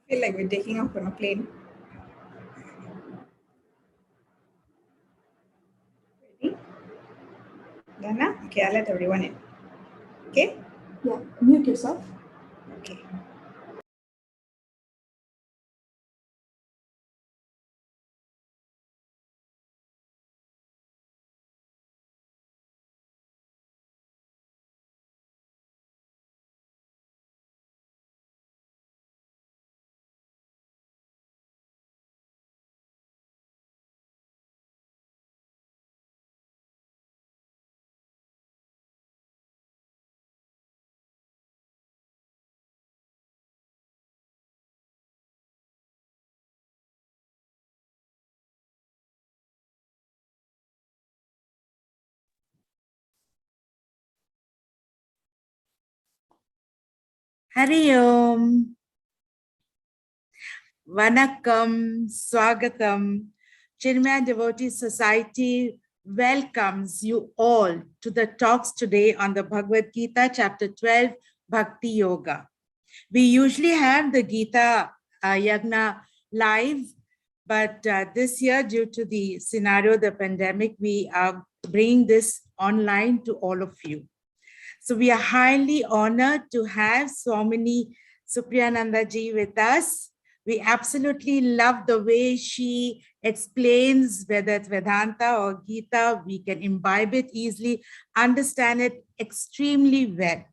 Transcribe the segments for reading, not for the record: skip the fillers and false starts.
Feel like we're taking off on a plane. Ready? Dana? Okay, I'll let everyone in. Okay? Yeah, mute yourself. Okay. Hari Om, Vanakkam, Swagatam. Chinmaya Devotees Society welcomes you all to the talks today on the Bhagavad Gita, chapter 12, Bhakti Yoga. We usually have the Geeta Yagna live, but this year, due to the scenario, the pandemic, we are bringing this online to all of you. So we are highly honored to have Swamini Supriyananda ji with us. We absolutely love the way she explains, whether it's Vedanta or Gita, we can imbibe it easily, understand it extremely well.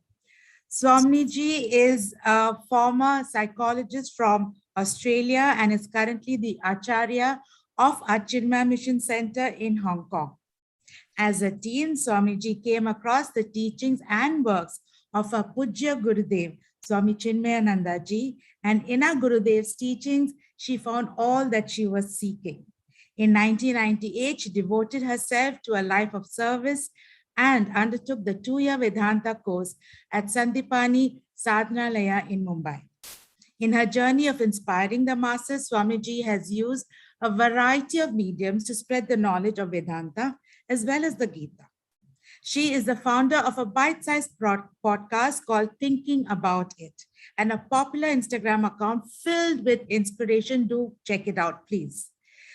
Swamini ji is a former psychologist from Australia and is currently the Acharya of our Chinmaya Mission Center in Hong Kong. As a teen, Swamiji came across the teachings and works of our Pujya Gurudev, Swami Chinmaya ji, and in our Gurudev's teachings, she found all that she was seeking. In 1998, she devoted herself to a life of service and undertook the 2-year Vedanta course at Sandipani Sadhanalaya in Mumbai. In her journey of inspiring the masses, Swamiji has used a variety of mediums to spread the knowledge of Vedanta as well as the Gita. She is the founder of a bite-sized podcast called Thinking About It and a popular Instagram account filled with inspiration. Do check it out, please.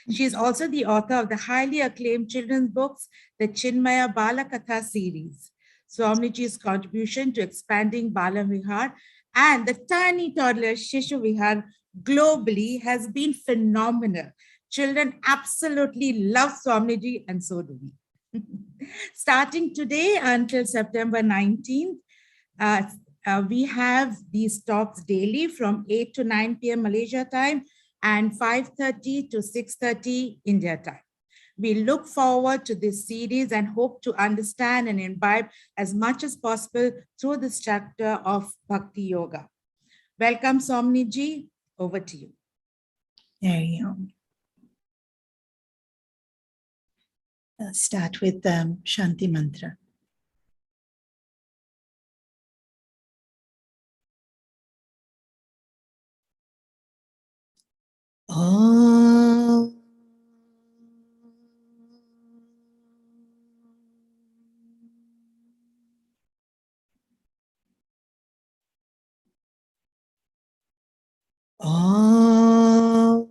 She is also the author of the highly acclaimed children's books, the Chinmaya Balakatha series. Swamiji's contribution to expanding Bala Vihar and the tiny toddler Shishu Vihar globally has been phenomenal. Children absolutely love Swamiji, and so do we. Starting today until September 19th, we have these talks daily from 8 to 9 p.m. Malaysia time and 5:30 to 6:30 India time. We look forward to this series and hope to understand and imbibe as much as possible through this chapter of Bhakti Yoga. Welcome, Swamini ji. Over to you. There you go. Start with Shanti Mantra. Om. Om.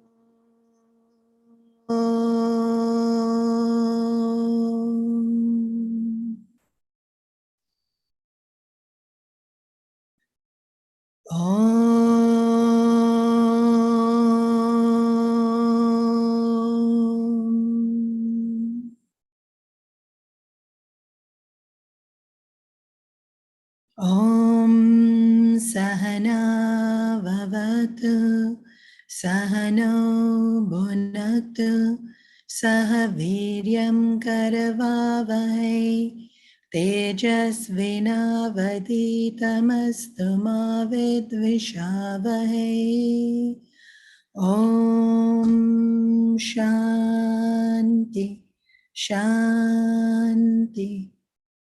Om Sahana Vavatu Sahano Bhunaktu Sahaviryam Karavavahai Tejasvinavaditamastu ma vidvishavahai. Om Shanti Shanti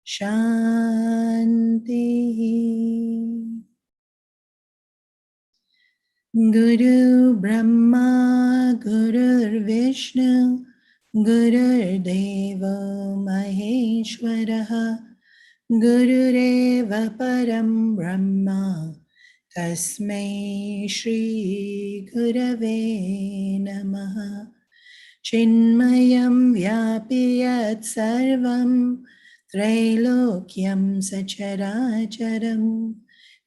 Shanti. Guru Brahma Guru Vishnu Guru Deva Maheshwaraha Gurureva Param Brahma Tasmai Shri Gurave Namaha. Chinmayam Vyapiyat Sarvam Trailokyam Sacharacharam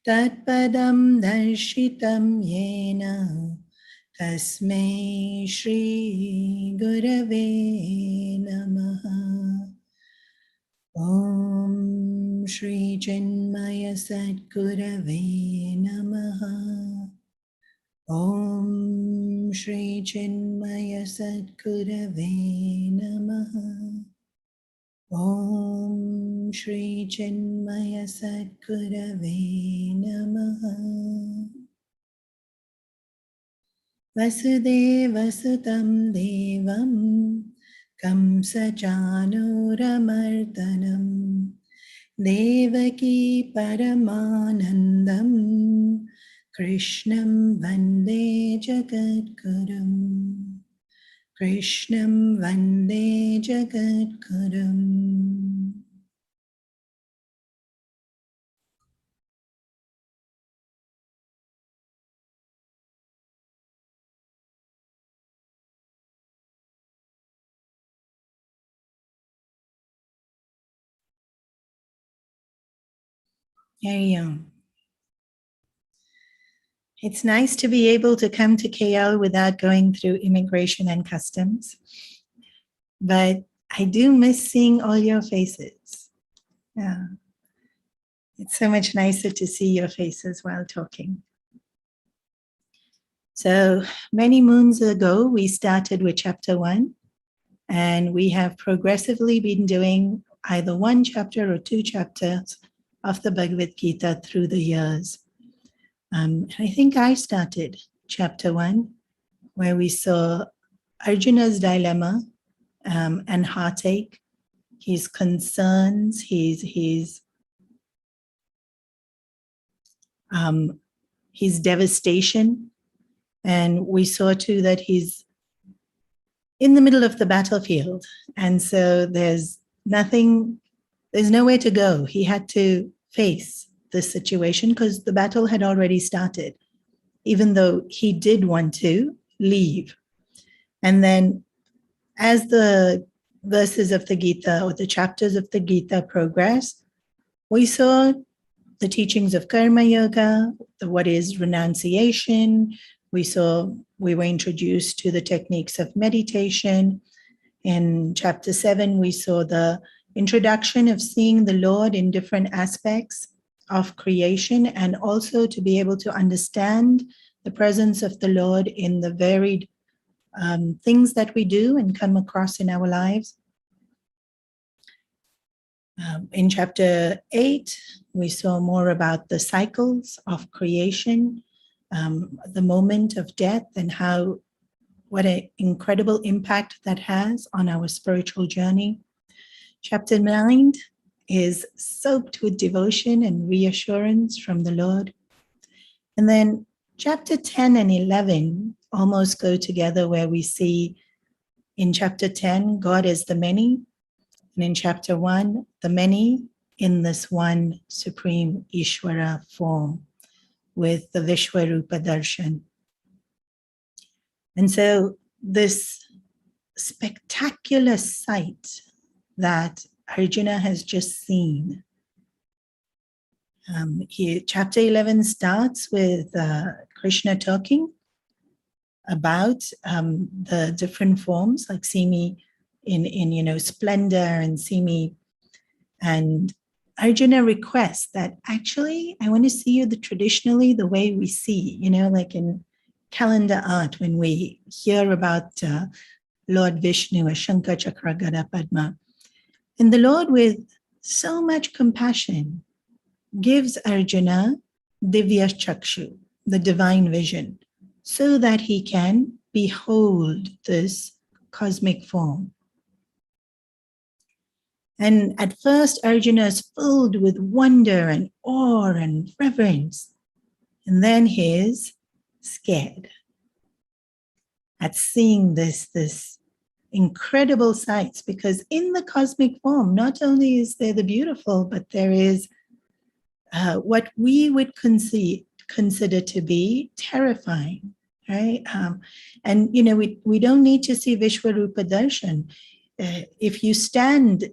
Tatpadam Darshitam Yena Tasmai Shri Gurave Namaha. Om Shri Chinmaya Sadgurave Namaha. Om Shri Chinmaya Sadgurave Namaha. Om Shri Chinmaya Sadgurave Namaha. Vasudeva Sutam Devam Kamsa Chanuramartanam Devaki Paramanandam Krishnam Vande Jagadgurum. Krishnam Vande Jagadgurum. Carry on. It's nice to be able to come to KL without going through immigration and customs, but I do miss seeing all your faces. Yeah. It's so much nicer to see your faces while talking. So many moons ago, we started with chapter 1, and we have progressively been doing either one chapter or two chapters of the Bhagavad Gita through the years. I think I started chapter 1, where we saw Arjuna's dilemma and heartache, his concerns, his devastation. And we saw too that he's in the middle of the battlefield. And so there's nowhere to go. He had to face this situation because the battle had already started, even though he did want to leave. And then as the verses of the Gita or the chapters of the Gita progress, we saw the teachings of Karma Yoga, what is renunciation. We were introduced to the techniques of meditation. In chapter 7, we saw the introduction of seeing the Lord in different aspects of creation, and also to be able to understand the presence of the Lord in the varied things that we do and come across in our lives. In chapter 8, we saw more about the cycles of creation, the moment of death, and what an incredible impact that has on our spiritual journey. Chapter 9 is soaked with devotion and reassurance from the Lord. And then chapter 10 and 11 almost go together, where we see in chapter 10, God as the many, and in chapter 1, the many in this one supreme Ishvara form with the Vishwarupa Darshan. And so this spectacular sight that Arjuna has just seen, chapter 11 starts with Krishna talking about the different forms, like see me in splendor and see me. And Arjuna requests that actually, I want to see you traditionally the way we see, like in calendar art, when we hear about Lord Vishnu as Shankha Chakra Gada Padma. And the Lord, with so much compassion, gives Arjuna Divya Chakshu, the divine vision, so that he can behold this cosmic form. And at first, Arjuna is filled with wonder and awe and reverence. And then he is scared at seeing this incredible sights, because in the cosmic form, not only is there the beautiful, but there is what we would consider to be terrifying, right? And, we don't need to see Vishwarupa Darshan. If you stand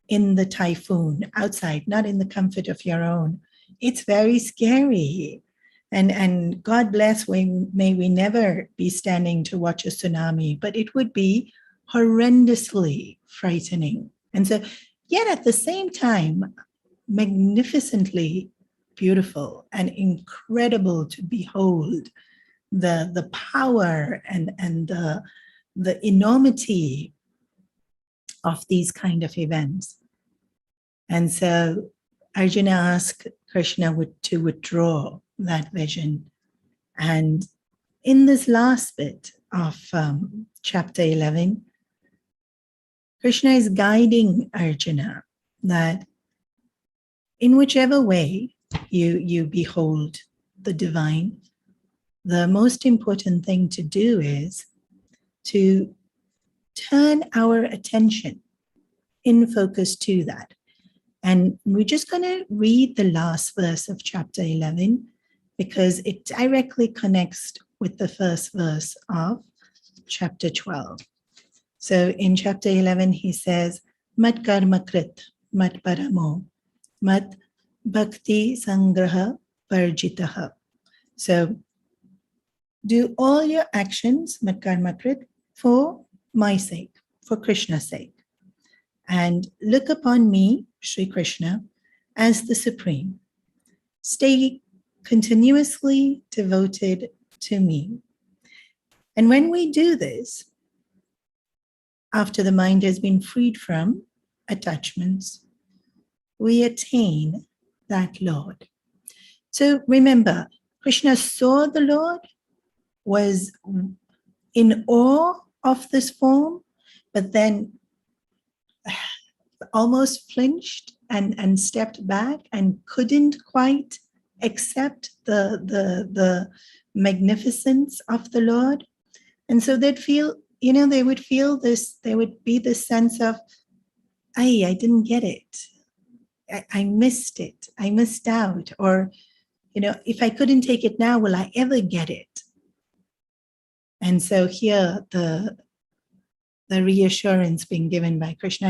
in the typhoon outside, not in the comfort of your own, it's very scary. And God bless, may we never be standing to watch a tsunami, but it would be horrendously frightening. And so, yet at the same time, magnificently beautiful and incredible to behold the power and the enormity of these kind of events. And so Arjuna asked Krishna to withdraw that vision. And in this last bit of chapter 11, Krishna is guiding Arjuna that in whichever way you behold the divine, the most important thing to do is to turn our attention in focus to that. And we're just going to read the last verse of chapter 11 because it directly connects with the first verse of chapter 12. So in chapter 11, he says, Mat karma krit, mat paramo, mat bhakti sangraha parjitaha. So do all your actions, mat karma krit, for my sake, for Krishna's sake. And look upon me, Sri Krishna, as the Supreme. Stay continuously devoted to me. And when we do this, after the mind has been freed from attachments, we attain that Lord. So remember, Krishna saw the Lord, was in awe of this form, but then almost flinched and stepped back and couldn't quite accept the magnificence of the Lord. And so they'd feel, they would feel this, there would be this sense of, I didn't get it. I missed it. I missed out. Or, if I couldn't take it now, will I ever get it? And so here the reassurance being given by Krishna.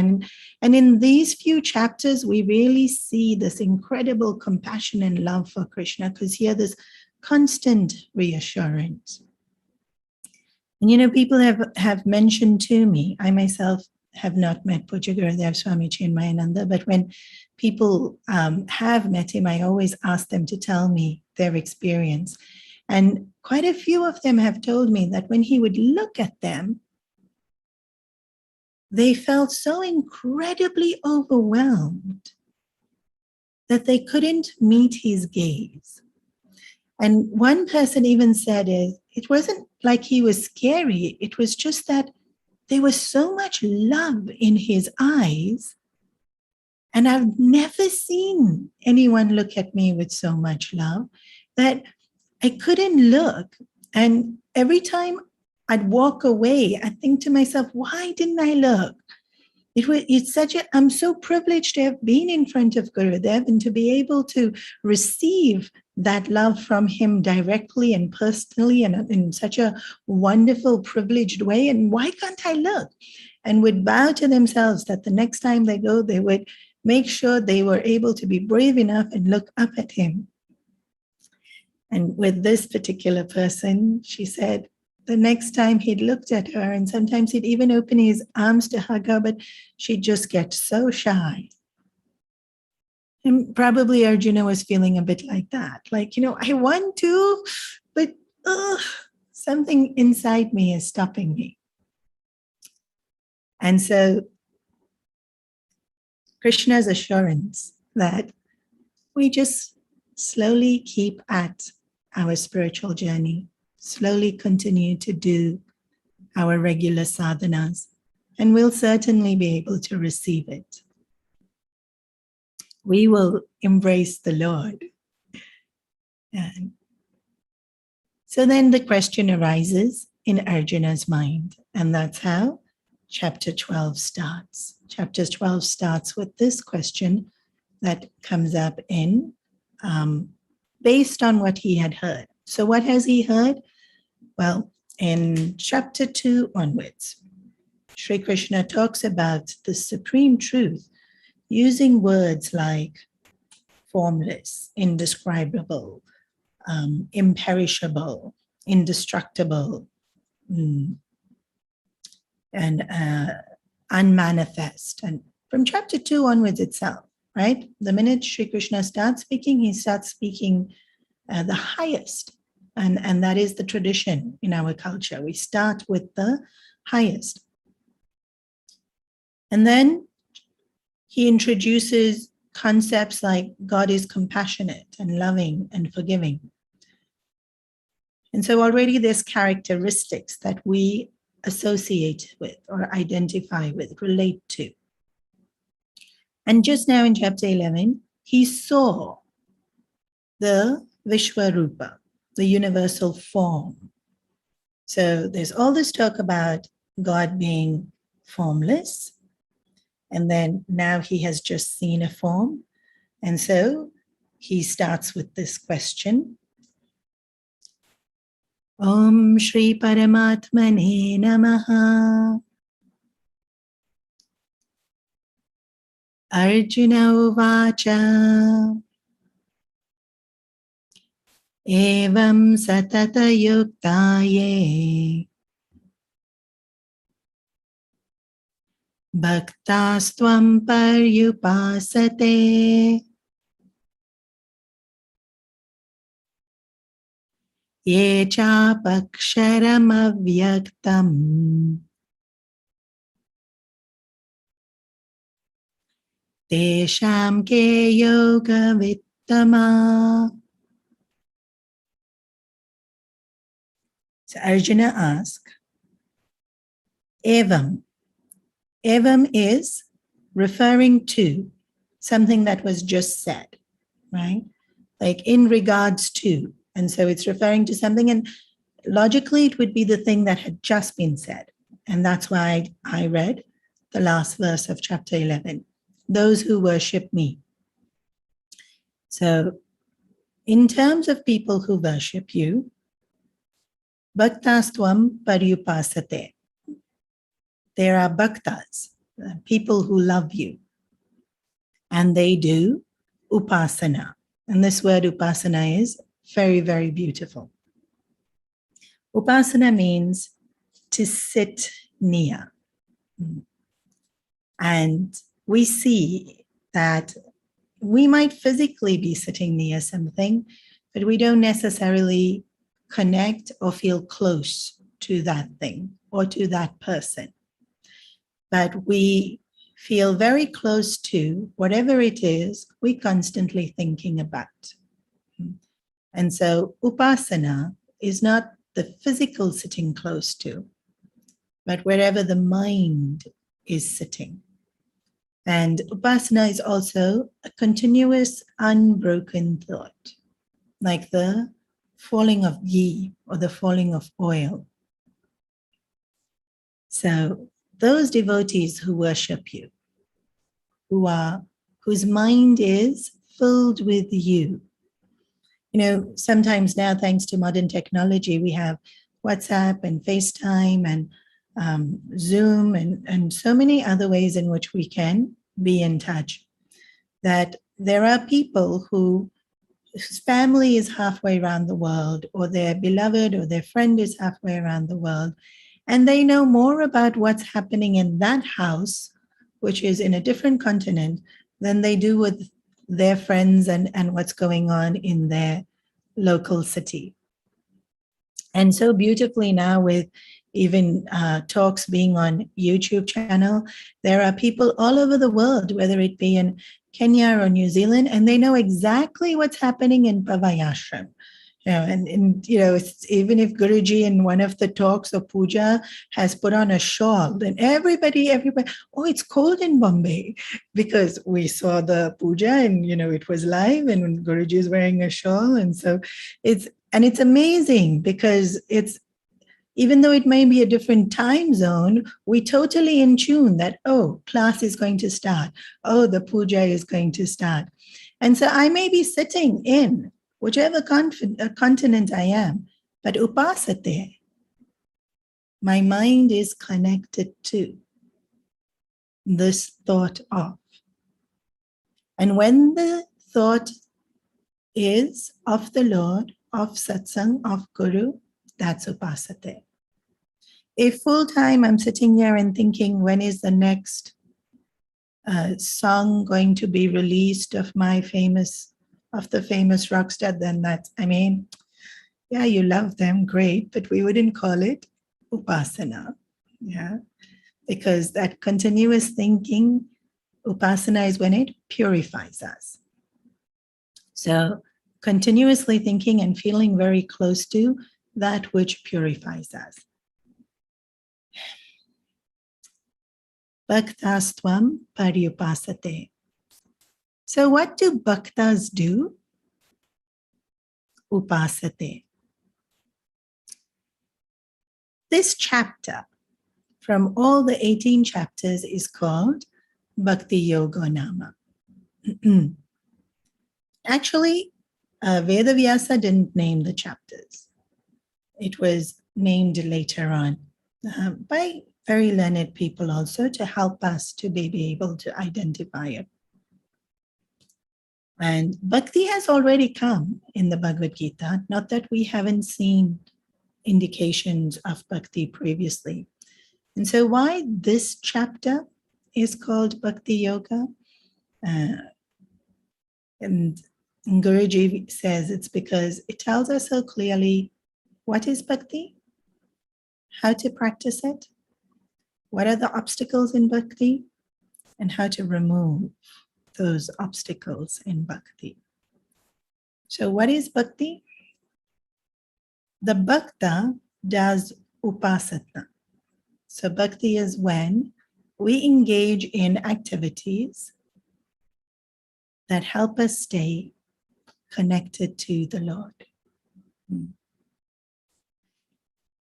And in these few chapters, we really see this incredible compassion and love for Krishna, because here there's constant reassurance. And people have mentioned to me, I myself have not met Pujya Gurudev Swami Chinmayananda, but when people have met him, I always ask them to tell me their experience. And quite a few of them have told me that when he would look at them, they felt so incredibly overwhelmed that they couldn't meet his gaze. And one person even said it wasn't like he was scary, it was just that there was so much love in his eyes, and I've never seen anyone look at me with so much love that I couldn't look. And every time I'd walk away, I'd think to myself, why didn't I look? I'm so privileged to have been in front of Gurudev and to be able to receive that love from him directly and personally and in such a wonderful, privileged way. And why can't I look? And would bow to themselves that the next time they go, they would make sure they were able to be brave enough and look up at him. And with this particular person, she said, the next time he'd looked at her, and sometimes he'd even open his arms to hug her, but she'd just get so shy. And probably Arjuna was feeling a bit like that. Like, I want to, but something inside me is stopping me. And so Krishna's assurance that we just slowly keep at our spiritual journey, slowly continue to do our regular sadhanas, and we'll certainly be able to receive it. We will embrace the Lord. And so then the question arises in Arjuna's mind, and that's how chapter 12 starts. Chapter 12 starts with this question that comes up in based on what he had heard. So what has he heard? Well, in chapter 2 onwards, Sri Krishna talks about the supreme truth using words like formless, indescribable, imperishable, indestructible, and unmanifest. And from chapter 2 onwards itself, right? The minute Sri Krishna starts speaking, he starts speaking the highest. And that is the tradition in our culture. We start with the highest. And then he introduces concepts like God is compassionate and loving and forgiving. And so already there's characteristics that we associate with or identify with, relate to. And just now in chapter 11, he saw the Vishwarupa, the universal form. So there's all this talk about God being formless. And then now he has just seen a form. And so he starts with this question. Om Shri Paramatmane Namaha. Arjuna Uvacha. Evam Satata Yuktaye. Bhaktastvam paryupasate. Ye chapaksharam avyaktam. Tesham ke yoga vittama. So Arjuna asks, Evam. Evam is referring to something that was just said, right? Like in regards to. And so it's referring to something, and logically it would be the thing that had just been said. And that's why I read the last verse of chapter 11, those who worship me. So in terms of people who worship you, Bhaktastvam paryupasate. There are bhaktas, people who love you, and they do upasana. And this word upasana is very, very beautiful. Upasana means to sit near. And we see that we might physically be sitting near something, but we don't necessarily connect or feel close to that thing or to that person. But we feel very close to whatever it is we're constantly thinking about. And so upasana is not the physical sitting close to, but wherever the mind is sitting. And upasana is also a continuous, unbroken thought, like the falling of ghee or the falling of oil. So those devotees who worship you, whose mind is filled with you. You know, sometimes now, thanks to modern technology, we have WhatsApp and FaceTime and Zoom and so many other ways in which we can be in touch. That there are people whose family is halfway around the world, or their beloved or their friend is halfway around the world, and they know more about what's happening in that house, which is in a different continent, than they do with their friends and what's going on in their local city. And so beautifully now, with even talks being on YouTube channel, there are people all over the world, whether it be in Kenya or New Zealand, and they know exactly what's happening in Pavayashram. You know, and you know, it's, even if Guruji in one of the talks or puja has put on a shawl, then everybody, oh, it's cold in Bombay, because we saw the puja and, you know, it was live and Guruji is wearing a shawl. And so it's amazing, because it's, even though it may be a different time zone, we totally in tune that, oh, class is going to start. Oh, the puja is going to start. And so I may be sitting in whichever continent I am, but upasate, my mind is connected to this thought of. And when the thought is of the Lord, of satsang, of Guru, that's upasate. If full time I'm sitting here and thinking, when is the next song going to be released of the famous rock star, then that's, yeah, you love them, great, but we wouldn't call it upasana. Yeah, because that continuous thinking, upasana is when it purifies us. So continuously thinking and feeling very close to that which purifies us. Bhaktastvam paryupasate. So what do bhaktas do? Upasate. This chapter from all the 18 chapters is called Bhakti Yoga Nama. Actually, Vedavyasa didn't name the chapters. It was named later on by very learned people also to help us to be able to identify it. And Bhakti has already come in the Bhagavad Gita, not that we haven't seen indications of Bhakti previously. And so why this chapter is called Bhakti Yoga? And Guruji says it's because it tells us so clearly what is Bhakti, how to practice it, what are the obstacles in Bhakti, and how to remove those obstacles in Bhakti. So what is Bhakti? The Bhakta does upasana. So Bhakti is when we engage in activities that help us stay connected to the Lord.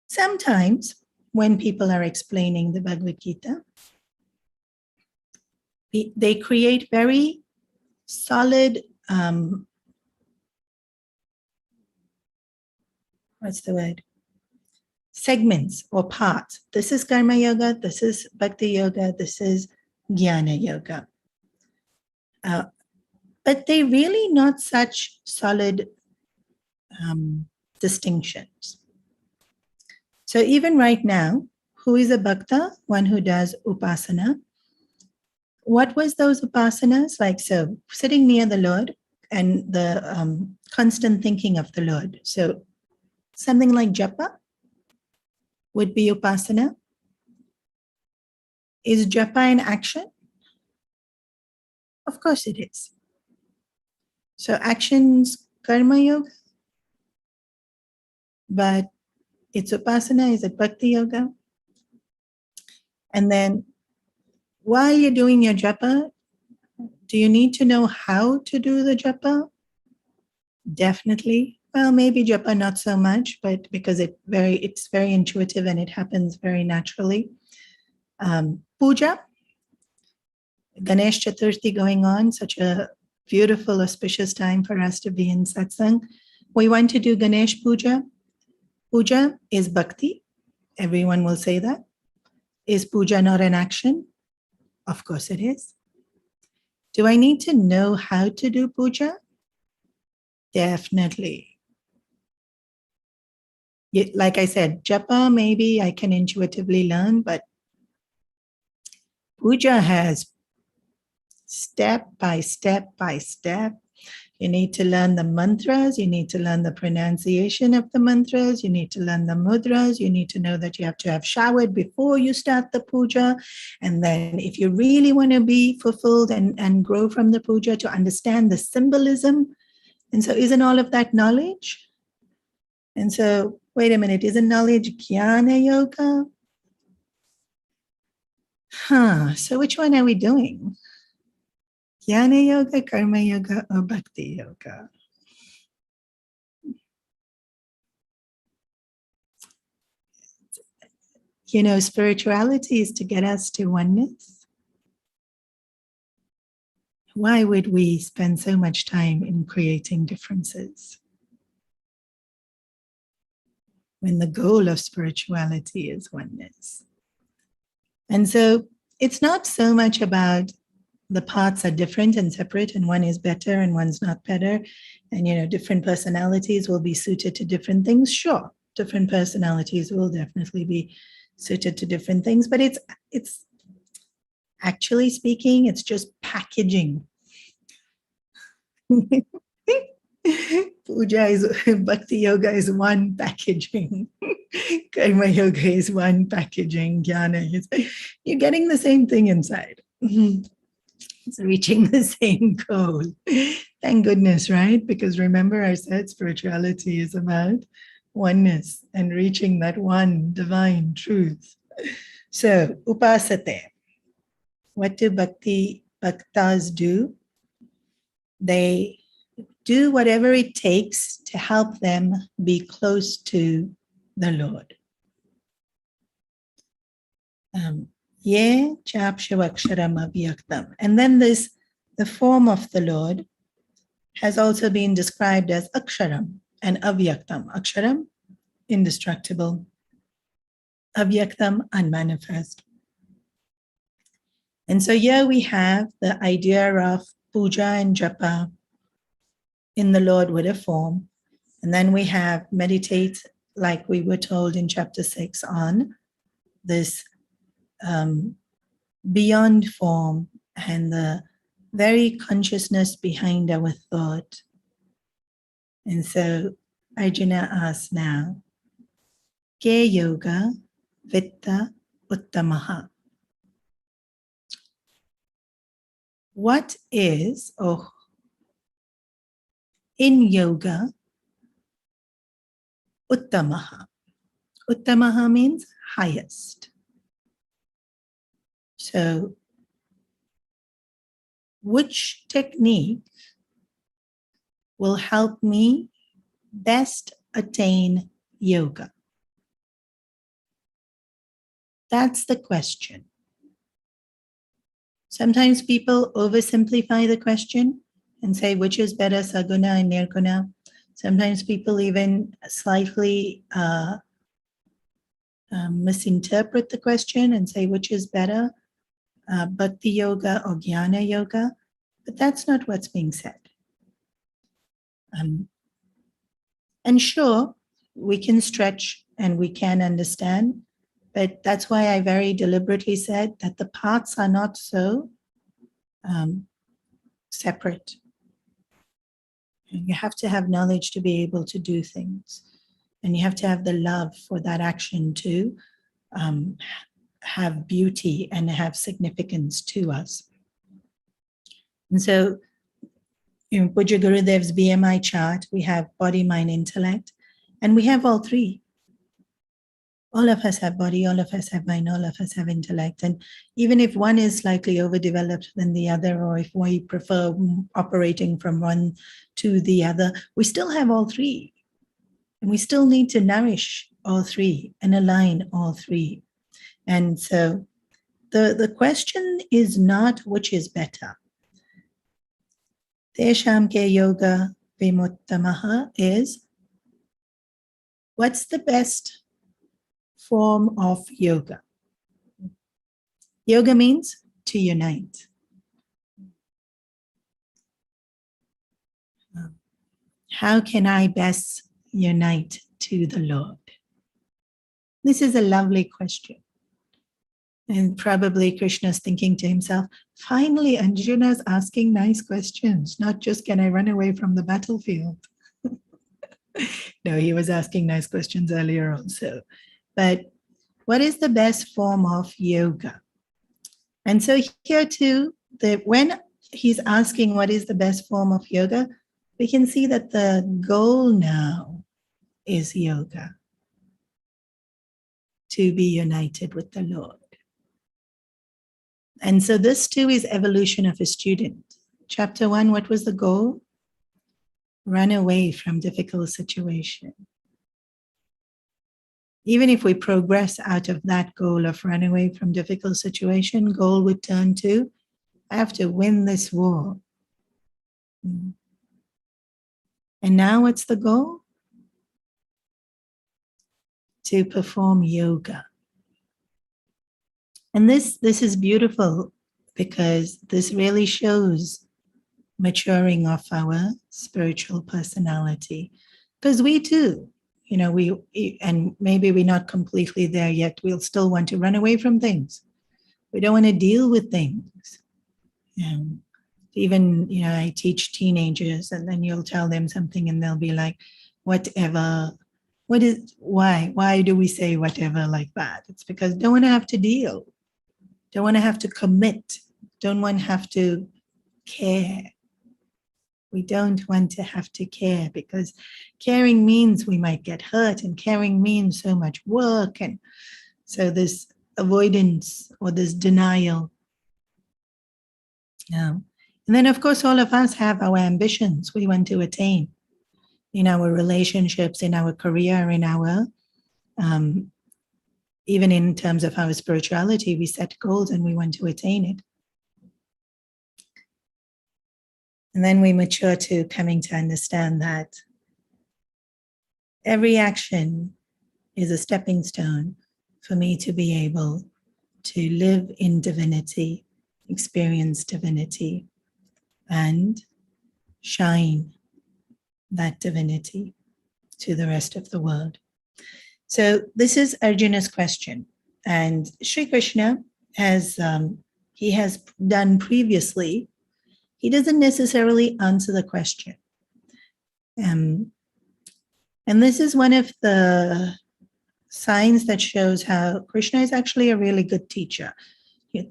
Sometimes when people are explaining the Bhagavad Gita, they create very solid, segments or parts. This is Karma Yoga, this is Bhakti Yoga, this is Jnana Yoga. But they're really not such solid distinctions. So even right now, who is a bhakta? One who does upasana. What was those upasanas? Like, so sitting near the Lord and the constant thinking of the Lord. So something like japa would be upasana. Is japa an action? Of course it is. So actions, karma yoga, but it's upasana, is it bhakti yoga? And then while you're doing your japa, do you need to know how to do the japa? Definitely. Well, maybe japa not so much, but because it's very intuitive and it happens very naturally. Puja, Ganesh Chaturthi going on, such a beautiful, auspicious time for us to be in satsang. We want to do Ganesh Puja. Puja is bhakti. Everyone will say that. Is puja not an action? Of course it is. Do I need to know how to do puja? Definitely. Like I said, japa, maybe I can intuitively learn, but puja has step by step by step. You need to learn the mantras, you need to learn the pronunciation of the mantras, you need to learn the mudras, you need to know that you have to have showered before you start the puja. And then if you really want to be fulfilled and grow from the puja, to understand the symbolism. And so isn't all of that knowledge? And so, wait a minute, isn't knowledge jnana yoga? So which one are we doing? Jnana yoga, karma yoga, or bhakti yoga? You know, spirituality is to get us to oneness. Why would we spend so much time in creating differences? when the goal of spirituality is oneness. And so it's not so much about the parts are different and separate, and one is better and one's not better. And, different personalities will be suited to different things. Sure, different personalities will definitely be suited to different things, but it's actually speaking, it's just packaging. Puja is bhakti yoga is one packaging. Karma yoga is one packaging. Jnana is, you're getting the same thing inside. It's reaching the same goal. Thank goodness, right? Because remember, I said spirituality is about oneness and reaching that one divine truth. So, upasate. What do bhaktas do? They do whatever it takes to help them be close to the Lord. Ye chapshavaksharam avyaktam. And then the form of the Lord has also been described as aksharam and avyaktam. Aksharam, indestructible. Avyaktam, unmanifest. And so here we have the idea of puja and japa in the Lord with a form. And then we have meditate, like we were told in chapter 6, on this beyond form and the very consciousness behind our thought. And so Arjuna asks now, Ke yoga vitta uttamaha. What is, in yoga, uttamaha? Uttamaha means highest. So, which technique will help me best attain yoga? That's the question. Sometimes people oversimplify the question and say which is better, saguna and nirguna. Sometimes people even slightly misinterpret the question and say which is better, bhakti yoga or jnana yoga. But that's not what's being said. And sure, we can stretch and we can understand, but that's why I very deliberately said that the paths are not so separate. You have to have knowledge to be able to do things. And you have to have the love for that action to have beauty and have significance to us. And so in Pujya Gurudev's BMI chart, we have body, mind, intellect, and we have all three. All of us have body, all of us have mind, all of us have intellect. And even if one is slightly overdeveloped than the other, or if we prefer operating from one to the other, we still have all three. And we still need to nourish all three and align all three. And so the question is not which is better. Tesham ke yoga vimuttamaha is, what's the best form of yoga? Yoga means to unite. How can I best unite to the Lord? This is a lovely question. And probably Krishna's thinking to himself, finally, Arjuna's asking nice questions, not just can I run away from the battlefield? No, he was asking nice questions earlier also. But what is the best form of yoga? And so here too, when he's asking what is the best form of yoga, we can see that the goal now is yoga, to be united with the Lord. And so this too is evolution of a student. Chapter 1, what was the goal? Run away from difficult situation. Even if we progress out of that goal of run away from difficult situation, goal would turn to, I have to win this war. And now what's the goal? to perform yoga. And this is beautiful because this really shows maturing of our spiritual personality. Because we too, and maybe we're not completely there yet, we'll still want to run away from things. We don't want to deal with things. Even, I teach teenagers, and then you'll tell them something and they'll be like, whatever. Why do we say whatever like that? It's because don't want to have to deal. Don't want to have to commit. Don't want to have to care. We don't want to have to care because caring means we might get hurt, and caring means so much work. And so this avoidance or this denial. And then, of course, all of us have our ambitions we want to attain in our relationships, in our career, in our, even in terms of our spirituality, we set goals and we want to attain it. And then we mature to coming to understand that every action is a stepping stone for me to be able to live in divinity, experience divinity, and shine that divinity to the rest of the world. So this is Arjuna's question. And Sri Krishna has done previously. He doesn't necessarily answer the question. And this is one of the signs that shows how Krishna is actually a really good teacher.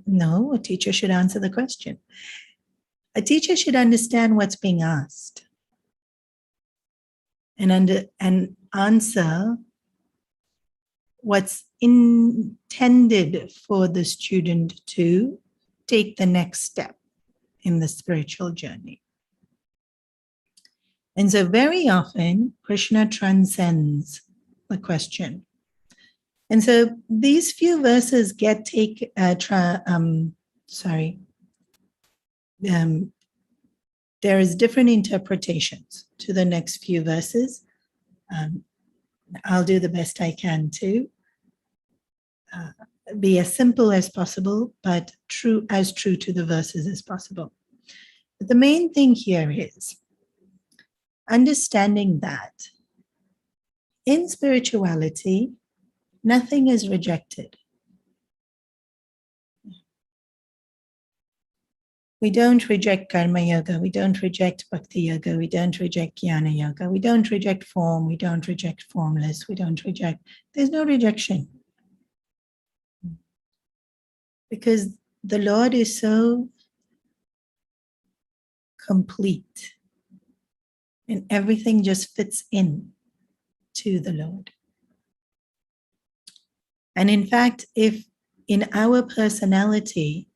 No, a teacher should answer the question. A teacher should understand what's being asked and answer what's intended for the student to take the next step in the spiritual journey. And so very often, Krishna transcends the question. And so these few verses there is different interpretations to the next few verses. I'll do the best I can to be as simple as possible, but as true to the verses as possible. But the main thing here is understanding that in spirituality, nothing is rejected. We don't reject karma yoga, we don't reject bhakti yoga, we don't reject jnana yoga, we don't reject form, we don't reject formless, there's no rejection. Because the Lord is so complete and everything just fits in to the Lord. And in fact, if in our personality,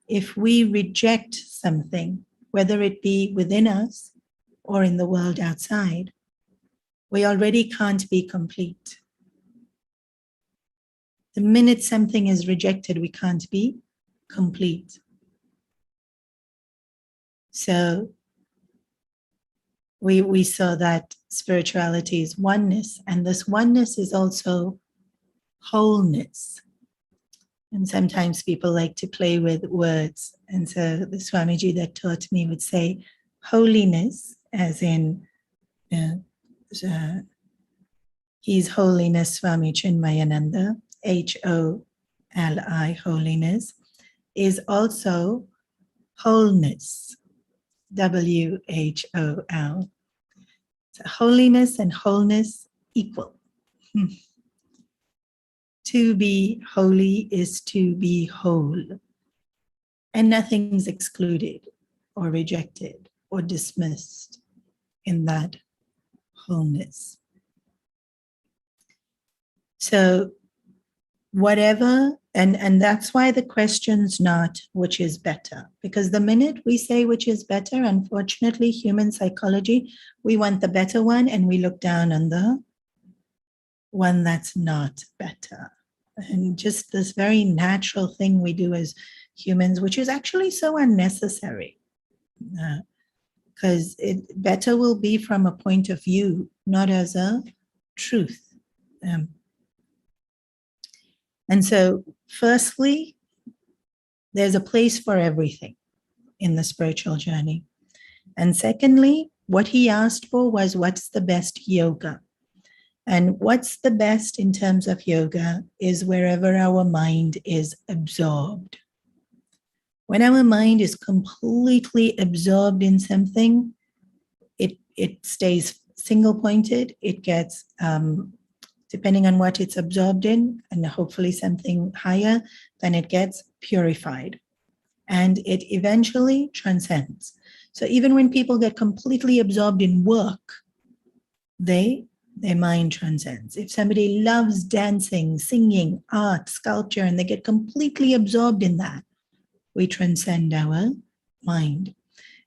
if we reject something, whether it be within us or in the world outside, we already can't be complete. The minute something is rejected, we can't be complete. So we saw that spirituality is oneness, and this oneness is also wholeness. And sometimes people like to play with words. And so the Swamiji that taught me would say holiness, as in His Holiness Swami Chinmaya H-O-L-I, holiness, is also wholeness, W-H-O-L. So holiness and wholeness equal. To be holy is to be whole, and nothing's excluded or rejected or dismissed in that wholeness. So whatever, and that's why the question's not which is better, because the minute we say which is better, unfortunately, human psychology, we want the better one and we look down on the one that's not better. And just this very natural thing we do as humans, which is actually so unnecessary, because better will be from a point of view, not as a truth. And so, firstly, there's a place for everything in the spiritual journey. And secondly, what he asked for was, what's the best yoga? And what's the best in terms of yoga is wherever our mind is absorbed. When our mind is completely absorbed in something, it stays single-pointed. It gets, depending on what it's absorbed in, and hopefully something higher, then it gets purified. And it eventually transcends. So even when people get completely absorbed in work, their mind transcends. If somebody loves dancing, singing, art, sculpture, and they get completely absorbed in that, we transcend our mind.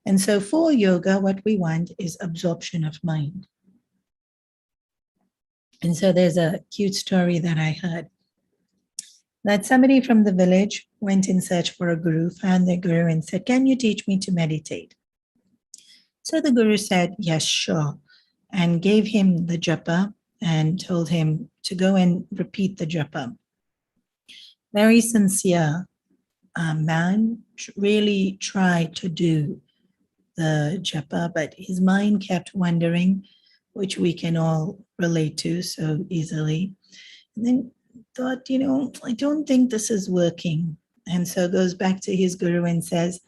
And so for yoga, what we want is absorption of mind. And so there's a cute story that I heard, that somebody from the village went in search for a guru, found their guru and said, "Can you teach me to meditate?" So the guru said, "Yes, sure," and gave him the japa and told him to go and repeat the japa. Very sincere man, really tried to do the japa, but his mind kept wandering, which we can all relate to so easily. And then thought, I don't think this is working. And so goes back to his guru and says,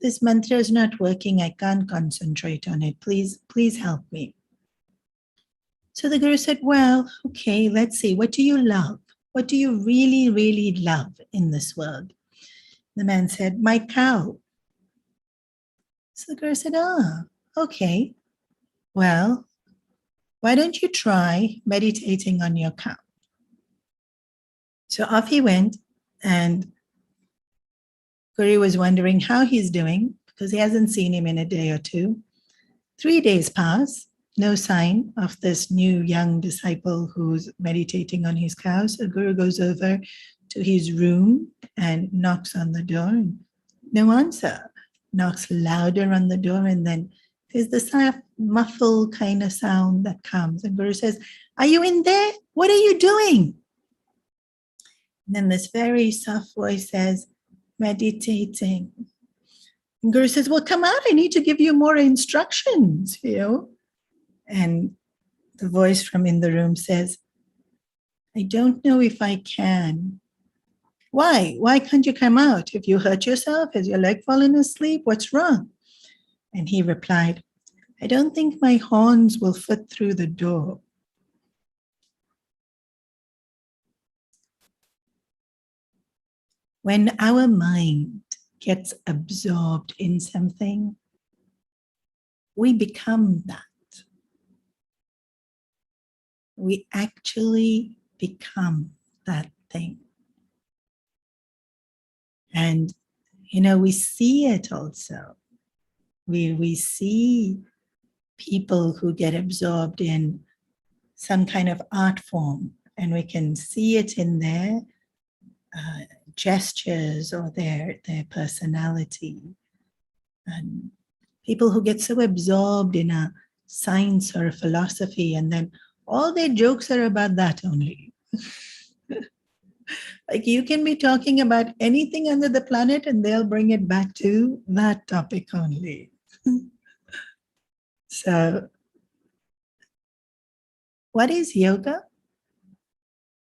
"This mantra is not working. I can't concentrate on it. Please help me." So the guru said, "Well, okay, let's see. What do you love? What do you really, really love in this world?" The man said, "My cow." So the guru said, "Okay. Well, why don't you try meditating on your cow?" So off he went, and Guru was wondering how he's doing because he hasn't seen him in a day or two. 3 days pass, no sign of this new young disciple who's meditating on his cow. So Guru goes over to his room and knocks on the door, and no answer. Knocks louder on the door, and then there's this muffled kind of sound that comes. And Guru says, "Are you in there? What are you doing?" And then this very soft voice says, "Meditating." And Guru says, "Well, come out. I need to give you more instructions, And the voice from in the room says, "I don't know if I can." "Why? Why can't you come out? Have you hurt yourself? Has your leg fallen asleep? What's wrong?" And he replied, "I don't think my horns will fit through the door." When our mind gets absorbed in something, we become that. We actually become that thing. And, we see it also. We see people who get absorbed in some kind of art form, and we can see it in their gestures or their personality. And people who get so absorbed in a science or a philosophy, and then all their jokes are about that only. Like you can be talking about anything under the planet and they'll bring it back to that topic only. So, what is yoga?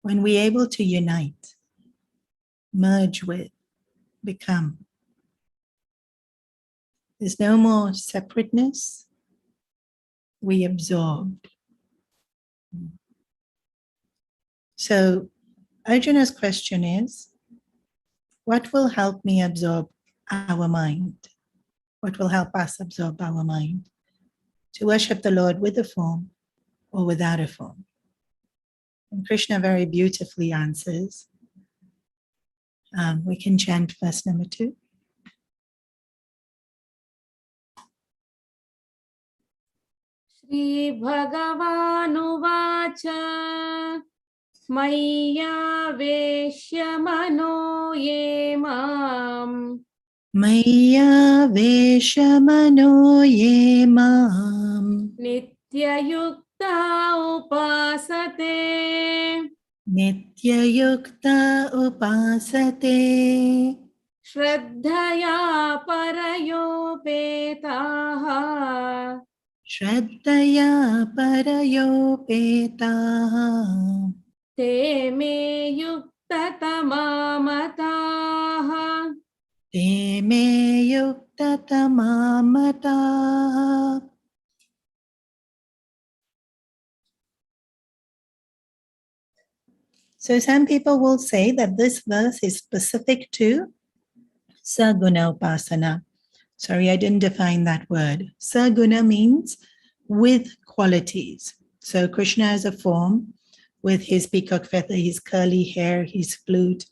When we're able to unite, merge with, become. There's no more separateness. We absorb. So Arjuna's question is, what will help me absorb our mind? What will help us absorb our mind? To worship the Lord with a form or without a form? And Krishna very beautifully answers. We can chant verse number 2. Shri Bhagavanuvacha Maya Veshya Mano Ye Mam Maya Vesha Mano Ye Mam Nitya Yukta Upasate Nityayukta upasate. Shraddhaya parayopetaha. Shraddhaya parayopetaha. Te me yuktatamamataha. Te me yuktatamamataha. So some people will say that this verse is specific to Saguna Upasana. Sorry, I didn't define that word. Saguna means with qualities. So Krishna is a form with his peacock feather, his curly hair, his flute,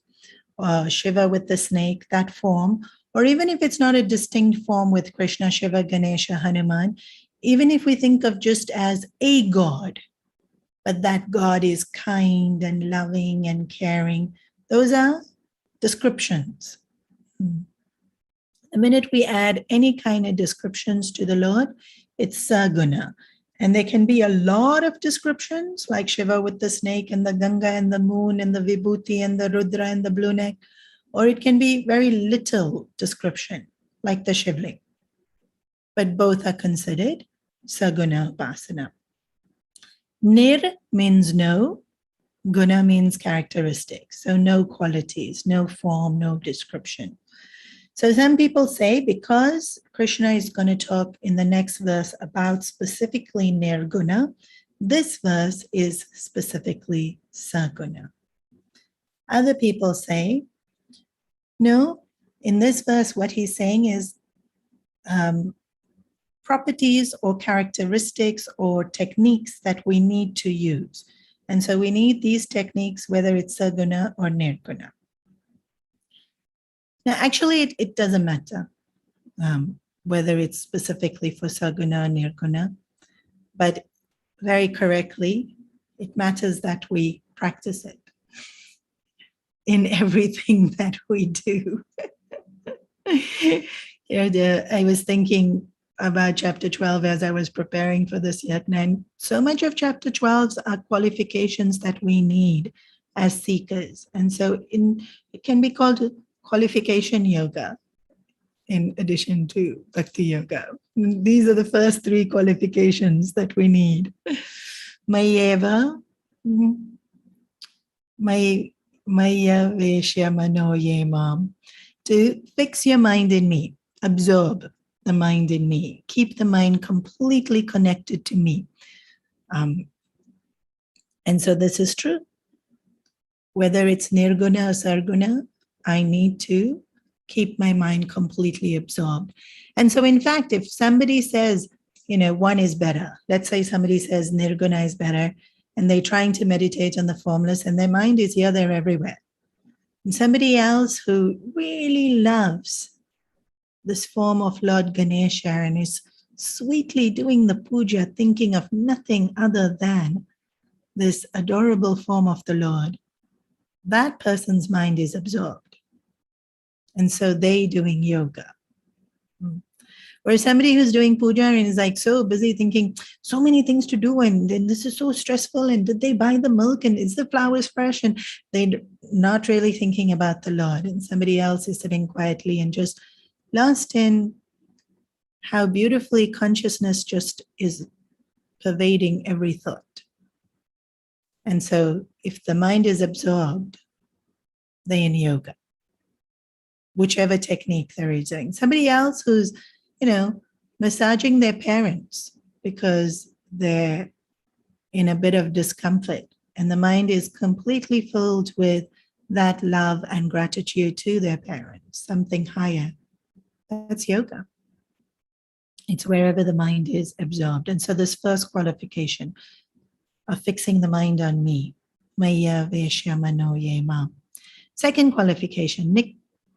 Shiva with the snake, that form. Or even if it's not a distinct form with Krishna, Shiva, Ganesha, Hanuman, even if we think of just as a God, but that God is kind and loving and caring, those are descriptions. The minute we add any kind of descriptions to the Lord, it's Saguna. And there can be a lot of descriptions, like Shiva with the snake and the Ganga and the moon and the Vibhuti and the Rudra and the blue neck. Or it can be very little description, like the Shivling. But both are considered Saguna Upasana. Nir means no. Guna means characteristics. So no qualities, no form, no description. So some people say because Krishna is going to talk in the next verse about specifically Nirguna, this verse is specifically Saguna. Other people say, no, in this verse, what he's saying is properties or characteristics or techniques that we need to use. And so we need these techniques, whether it's Saguna or Nirguna. Now, actually, it doesn't matter whether it's specifically for Saguna or Nirguna, but very correctly, it matters that we practice it in everything that we do. I was thinking about chapter 12 as I was preparing for this yagna, and so much of chapter 12 are qualifications that we need as seekers. And so it can be called qualification yoga in addition to bhakti yoga. These are the first three qualifications that we need. Mayeva, Maya Veshya Mano Yemam, to fix your mind in me, absorb the mind in me, keep the mind completely connected to me. And so this is true. Whether it's Nirguna or Sarguna, I need to keep my mind completely absorbed. And so in fact, if somebody says, one is better, let's say somebody says Nirguna is better, and they're trying to meditate on the formless, and their mind is here, there, everywhere. And somebody else who really loves this form of Lord Ganesha and is sweetly doing the puja, thinking of nothing other than this adorable form of the Lord, that person's mind is absorbed. And so they doing yoga. Or somebody who's doing puja and is like so busy thinking so many things to do, and this is so stressful, and did they buy the milk, and is the flowers fresh, and they're not really thinking about the Lord. And somebody else is sitting quietly and just lost in how beautifully consciousness just is pervading every thought. And so if the mind is absorbed, they're in yoga, whichever technique they're using. Somebody else who's massaging their parents because they're in a bit of discomfort, and the mind is completely filled with that love and gratitude to their parents, something higher. That's yoga. It's wherever the mind is absorbed. And so this first qualification of fixing the mind on me, Maya Veshya Mano Yemam. Second qualification,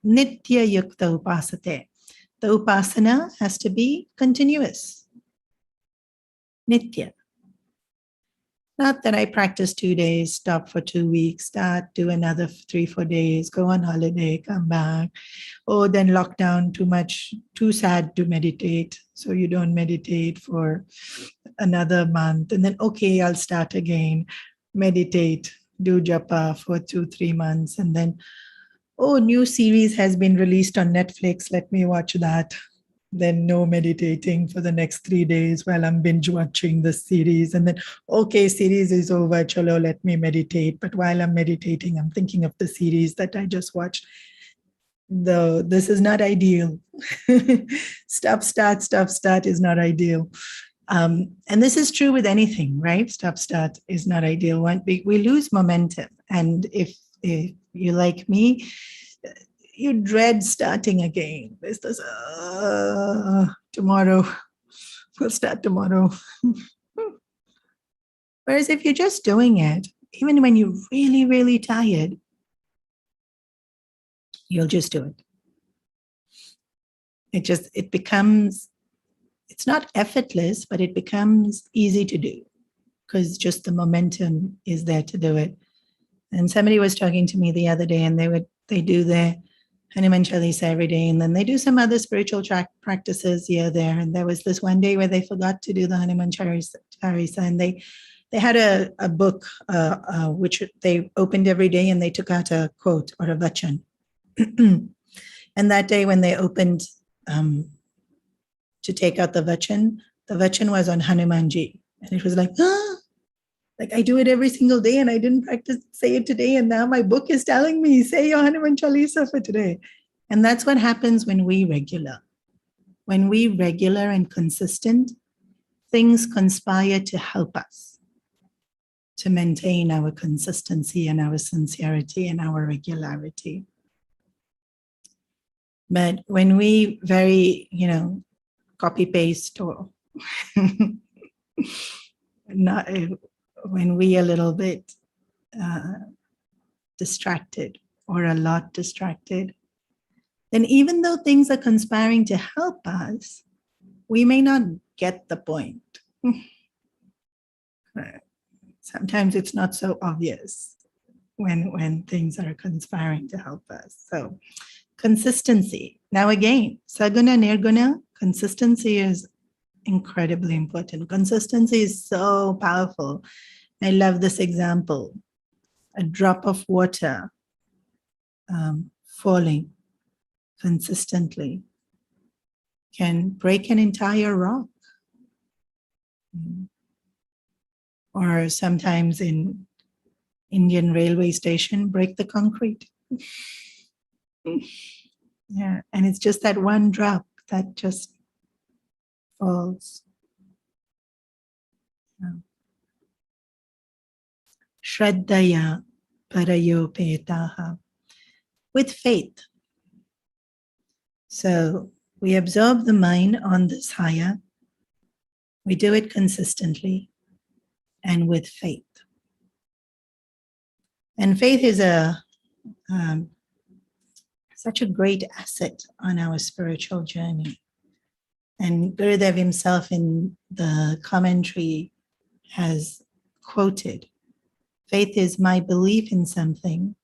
Nitya Yukta Upasate. The upasana has to be continuous. Nitya. Not that I practice 2 days, stop for 2 weeks, start, do another 3-4 days, go on holiday, come back. Oh, then lockdown, too much, too sad to meditate. So you don't meditate for another month. And then, okay, I'll start again, meditate. do japa for 2-3 months, and then, oh, new series has been released on Netflix, let me watch that. Then no meditating for the next 3 days while I'm binge watching the series. And then, okay, series is over, chalo, let me meditate. But while I'm meditating, I'm thinking of the series that I just watched. This is not ideal. Stop, start is not ideal. And this is true with anything, right? Stop, start is not ideal. We lose momentum. And if you like me, you dread starting again. There's this, tomorrow, we'll start tomorrow. Whereas if you're just doing it, even when you're really, really tired, you'll just do it. It becomes, it's not effortless, but it becomes easy to do because just the momentum is there to do it. And somebody was talking to me the other day, and they do their Hanuman Chalisa every day, and then they do some other spiritual practices here or there. And there was this one day where they forgot to do the Hanuman Chalisa, and they had a book which they opened every day, and they took out a quote or a vachan. And that day when they opened to take out the vachan was on Hanumanji, and it was like, like I do it every single day and I didn't say it today, and now my book is telling me, say your Hanuman Chalisa for today. And that's what happens when we regular. When we regular and consistent, things conspire to help us to maintain our consistency and our sincerity and our regularity. But when we very, copy paste or not, when we a little bit distracted or a lot distracted, then even though things are conspiring to help us, we may not get the point. Sometimes it's not so obvious when things are conspiring to help us. So consistency. Now again, saguna, nirguna, consistency is incredibly important. Consistency is so powerful. I love this example. A drop of water falling consistently can break an entire rock. Or sometimes in Indian railway station, break the concrete. Yeah, and it's just that one drop that just falls. Shraddhaya parayopetaha. With faith. So we absorb the mind on this higher. We do it consistently and with faith. And faith is such a great asset on our spiritual journey. And Gurudev himself in the commentary has quoted, faith is my belief in something,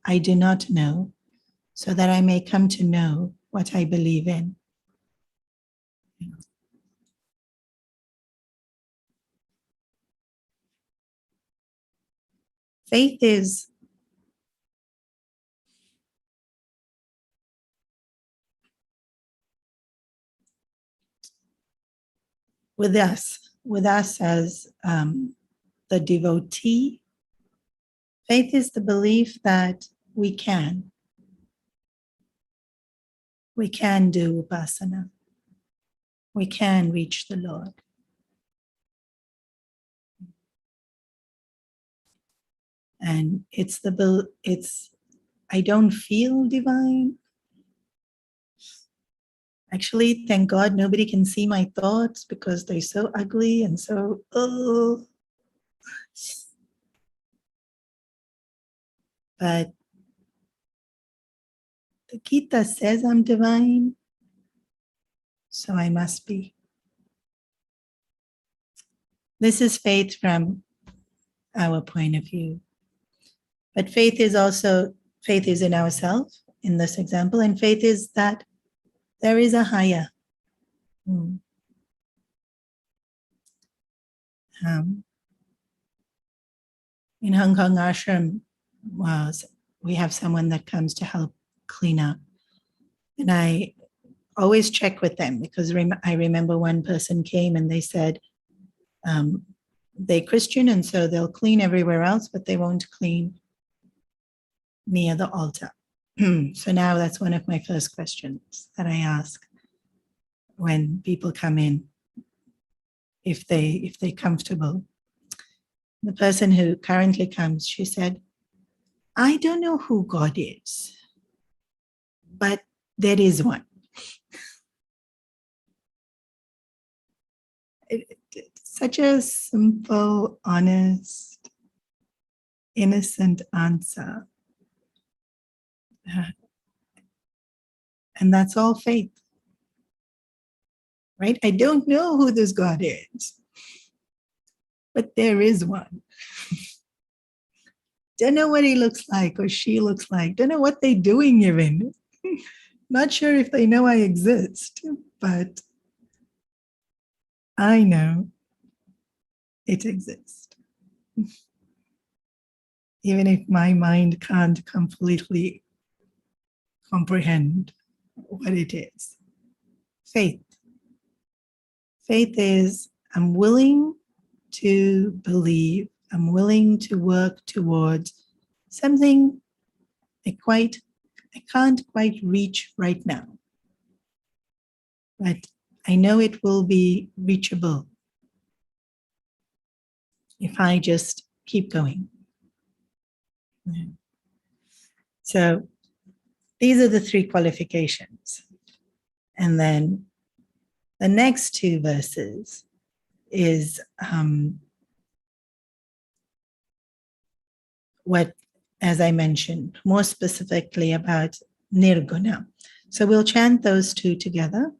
I do not know, so that I may come to know what I believe in. Faith is with us as the devotee. Faith is the belief that we can do upasana. We can reach the Lord. And it's I don't feel divine. Actually, thank God nobody can see my thoughts because they're so ugly and so, But the Gita says I'm divine, so I must be. This is faith from our point of view. But faith is in ourselves in this example, and faith is that there is a higher. In Hong Kong ashram, we have someone that comes to help clean up. And I always check with them because I remember one person came and they said they're Christian and so they'll clean everywhere else, but they won't clean near the altar. So now that's one of my first questions that I ask when people come in, if they're comfortable. The person who currently comes, she said, I don't know who God is, but there is one. It's such a simple, honest, innocent answer. And that's all faith. Right? I don't know who this God is, but there is one. Don't know what he looks like or she looks like. Don't know what they're doing even. Not sure if they know I exist, but I know it exists. Even if my mind can't completely comprehend what it is. Faith. Faith is, I'm willing to believe, I'm willing to work towards something I can't quite reach right now. But I know it will be reachable if I just keep going. Yeah. So these are the 3 qualifications. And then the next 2 verses is what, as I mentioned, more specifically about nirguna. So we'll chant those 2 together.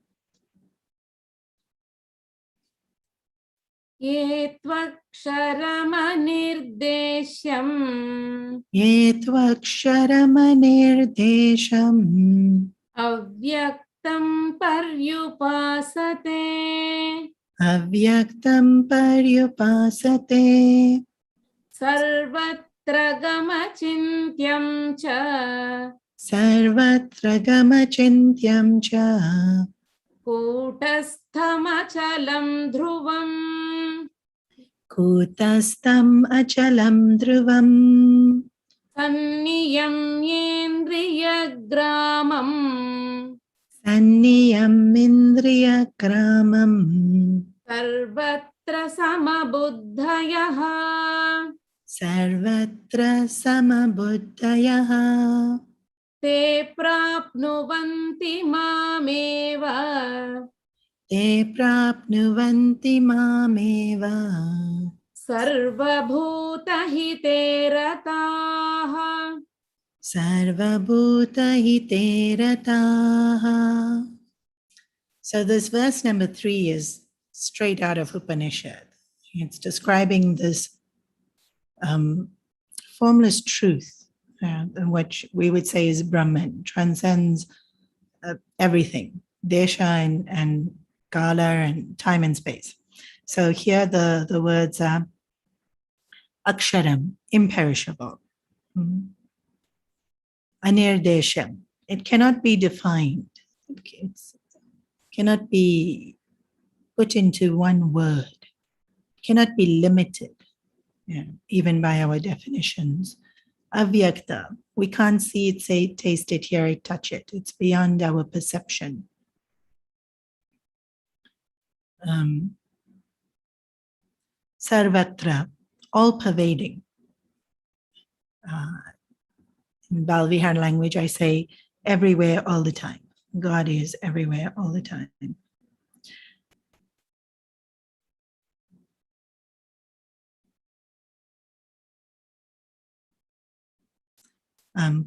Ye tvaksharamanirdesyam Ye tvaksharamanirdesyam avyaktam paryupasate avyaktam paryupasate sarvatra gamachintyam cha sarvatra gamachintyam cha kutasthamachalam dhruvam kutastam achalam dhruvam sanniyamyendriyagramam sanniyam indriyagramam sarvatra samabuddhayaha sarvatra samabuddhayaha te prapnuvanti mameva te prapnuvanti mameva sarvabhutahite rataha. sarvabhutahite rataha. So this verse number 3 is straight out of Upanishad. It's describing this formless truth, which we would say is Brahman, transcends everything, desha and kala and time and space. So here the words are aksharam, imperishable, anirdesham, it cannot be defined, it cannot be put into one word, it cannot be limited, even by our definitions. Avyakta, we can't see it, say, taste it, hear it, touch it. It's beyond our perception. Sarvatra, all pervading. In Balvihar language, I say everywhere, all the time. God is everywhere, all the time.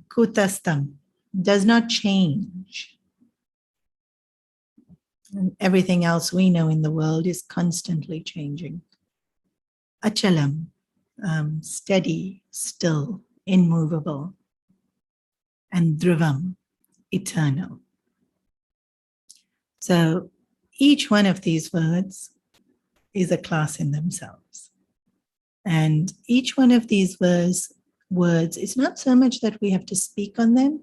Kutastam, does not change. And everything else we know in the world is constantly changing. Achalam, steady, still, immovable. And dhruvam, eternal. So each one of these words is a class in themselves. And each one of these words, it's not so much that we have to speak on them,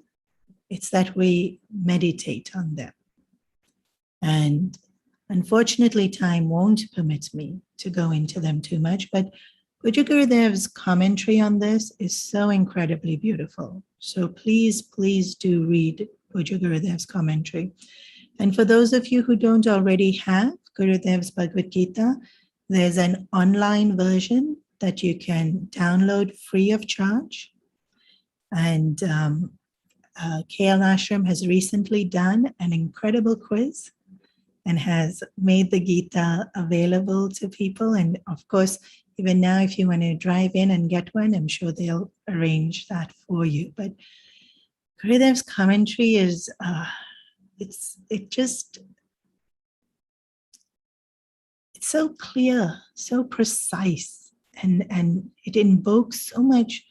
it's that we meditate on them. And unfortunately, time won't permit me to go into them too much, but Pujya Gurudev's commentary on this is so incredibly beautiful. So please, please do read Pujya Gurudev's commentary. And for those of you who don't already have Gurudev's Bhagavad Gita, there's an online version that you can download free of charge. And KL Ashram has recently done an incredible quiz and has made the Gita available to people. And of course, even now, if you want to drive in and get one, I'm sure they'll arrange that for you. But Gurudev's commentary is, it's so clear, so precise, and it invokes so much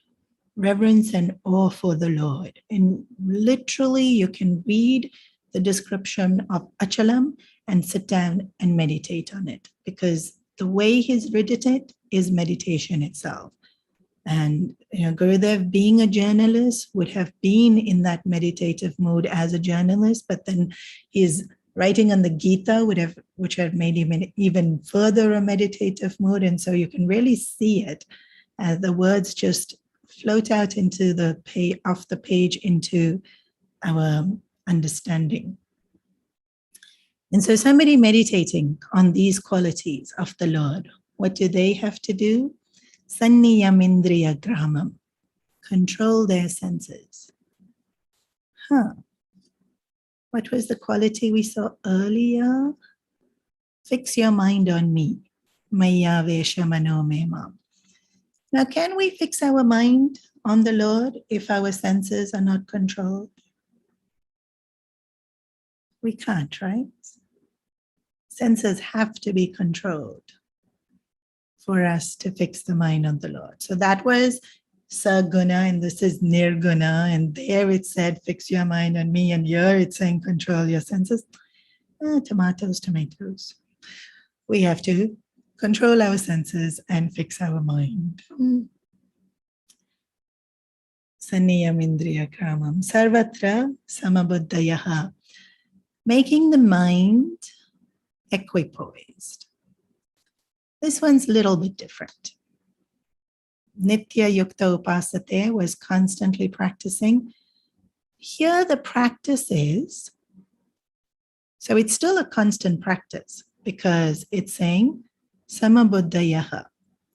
reverence and awe for the Lord. And literally, you can read the description of Achalam and sit down and meditate on it, because the way he's written it is meditation itself. And Gurudev, being a journalist, would have been in that meditative mood as a journalist, but then his writing on the Gita which have made him even further a meditative mood. And so you can really see it as the words just float out into the off the page into our understanding. And so somebody meditating on these qualities of the Lord, what do they have to do? Sanniyam indriya gramam, control their senses. What was the quality we saw earlier? Fix your mind on me. Maya vesha mano memam. Now, can we fix our mind on the Lord if our senses are not controlled? We can't, right? Senses have to be controlled for us to fix the mind on the Lord. So that was Saguna, and this is Nirguna, and there it said, fix your mind on me, and here it's saying, control your senses. Tomatoes. We have to control our senses and fix our mind. Sanniyam indriya kramam sarvatra samabuddhayaha, making the mind equipoised. This one's a little bit different. Nitya yukta upasate was constantly practicing. Here the practice is, so it's still a constant practice because it's saying samabuddhayaha,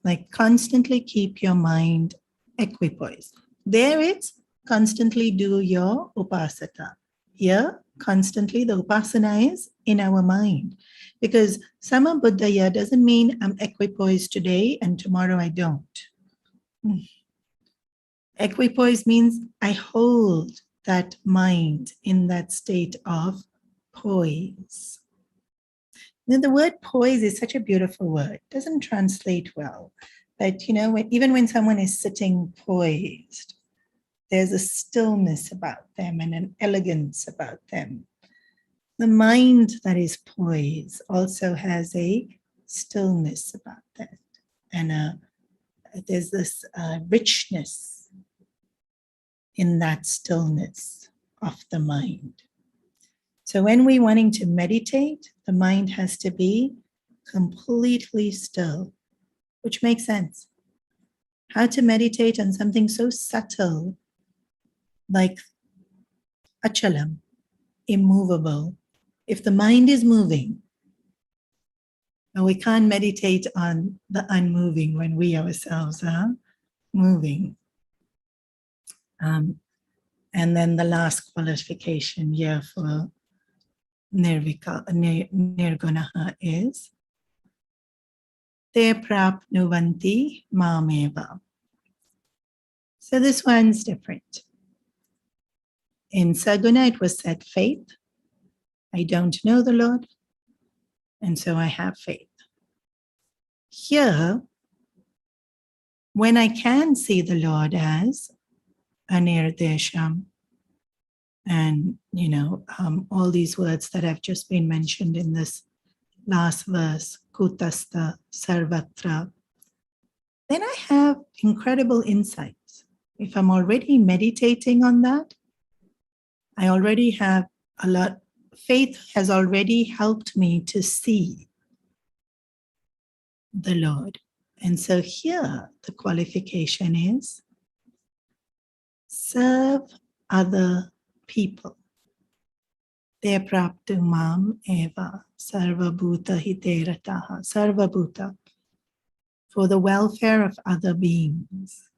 like constantly keep your mind equipoised. There it's constantly do your upasana. Here, constantly the upasana is in our mind, because samabuddhaya doesn't mean I'm equipoised today and tomorrow I don't. Equipoise means I hold that mind in that state of poise. Now, the word poise is such a beautiful word. It doesn't translate well, but even when someone is sitting poised, there's a stillness about them and an elegance about them. The mind that is poised also has a stillness about that, and there's this richness in that stillness of the mind. So when we're wanting to meditate, the mind has to be completely still, which makes sense. How to meditate on something so subtle like achalam, immovable. If the mind is moving, now we can't meditate on the unmoving when we ourselves are moving. And then the last qualification here for nirgunaha is te prapnuvanti mameva. So this one's different. In Saguna, it was said faith. I don't know the Lord, and so I have faith. Here, when I can see the Lord as anirdesham, and all these words that have just been mentioned in this last verse, kutastha sarvatra, then I have incredible insights. If I'm already meditating on that, I already have a lot. Faith has already helped me to see the Lord. And so here the qualification is serve other people. Te praptu mam eva sarvabhuta hiterataha. Sarvabhuta, for the welfare of other beings.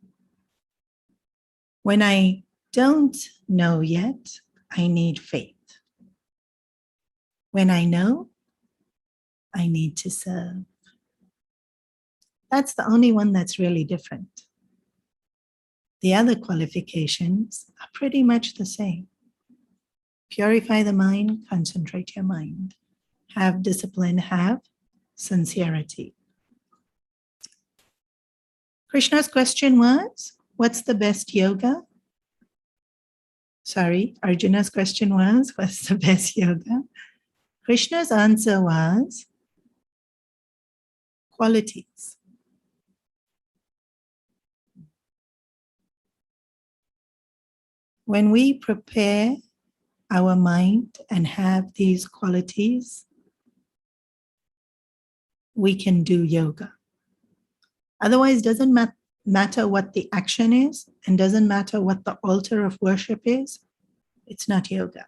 When I don't know yet, I need faith. When I know, I need to serve. That's the only one that's really different. The other qualifications are pretty much the same. Purify the mind, concentrate your mind. Have discipline, have sincerity. Krishna's question was, what's the best yoga? Sorry, Arjuna's question was, what's the best yoga? Krishna's answer was, qualities. When we prepare our mind and have these qualities, we can do yoga. Otherwise, it doesn't matter what the action is, and doesn't matter what the altar of worship is, it's not yoga.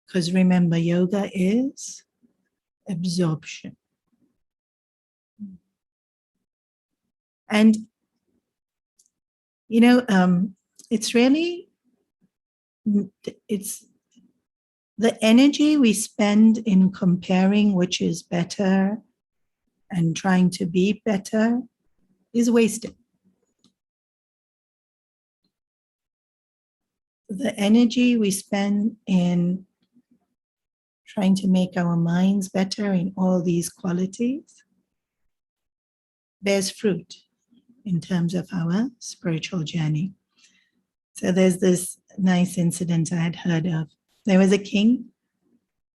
Because remember, yoga is absorption. And, it's really, it's the energy we spend in comparing which is better and trying to be better is wasted. The energy we spend in trying to make our minds better in all these qualities bears fruit in terms of our spiritual journey. So there's this nice incident I had heard of. There was a king,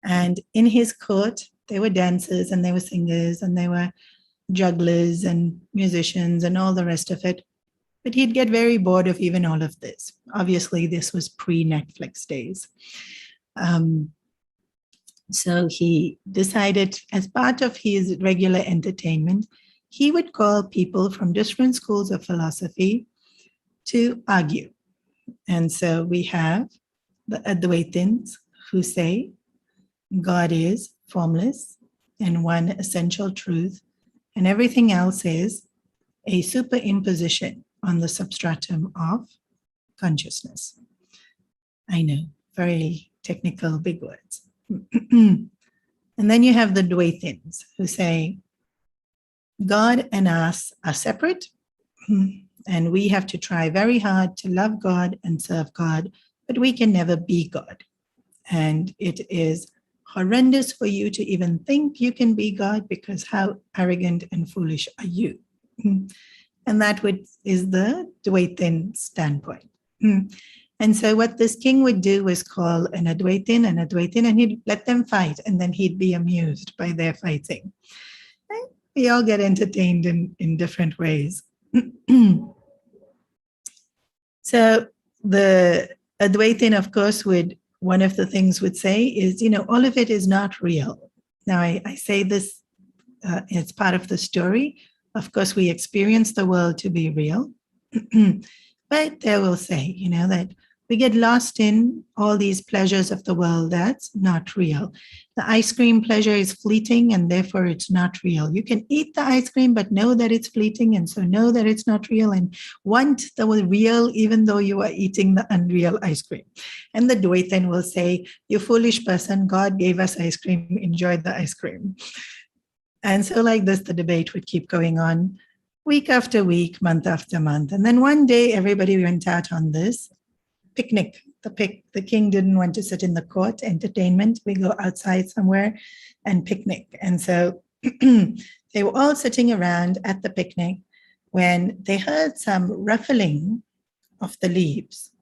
and in his court, there were dancers and there were singers and there were jugglers and musicians and all the rest of it. But he'd get very bored of even all of this. Obviously, this was pre-Netflix days. So he decided, as part of his regular entertainment, he would call people from different schools of philosophy to argue. And so we have the Advaitins who say God is formless and one essential truth, and everything else is a superimposition on the substratum of consciousness. I know, very technical, big words. And then you have the Dvaitins who say God and us are separate, and we have to try very hard to love God and serve God, but we can never be God. And it is horrendous for you to even think you can be God, because how arrogant and foolish are you? And that is the Dvaitin standpoint. And so what this king would do was call an Advaitin, and he'd let them fight, and then he'd be amused by their fighting. And we all get entertained in different ways. So the Advaitin, of course, one of the things would say is, all of it is not real. Now, I say this as part of the story. Of course, we experience the world to be real. But they will say, that we get lost in all these pleasures of the world that's not real. The ice cream pleasure is fleeting, and therefore it's not real. You can eat the ice cream, but know that it's fleeting, and so know that it's not real, and want the real even though you are eating the unreal ice cream. And the Dvaitin will say, you foolish person, God gave us ice cream, enjoy the ice cream. And so like this, the debate would keep going on week after week, month after month. And then one day, everybody went out on this picnic. The king didn't want to sit in the court, entertainment. We go outside somewhere and picnic. And so they were all sitting around at the picnic when they heard some ruffling of the leaves.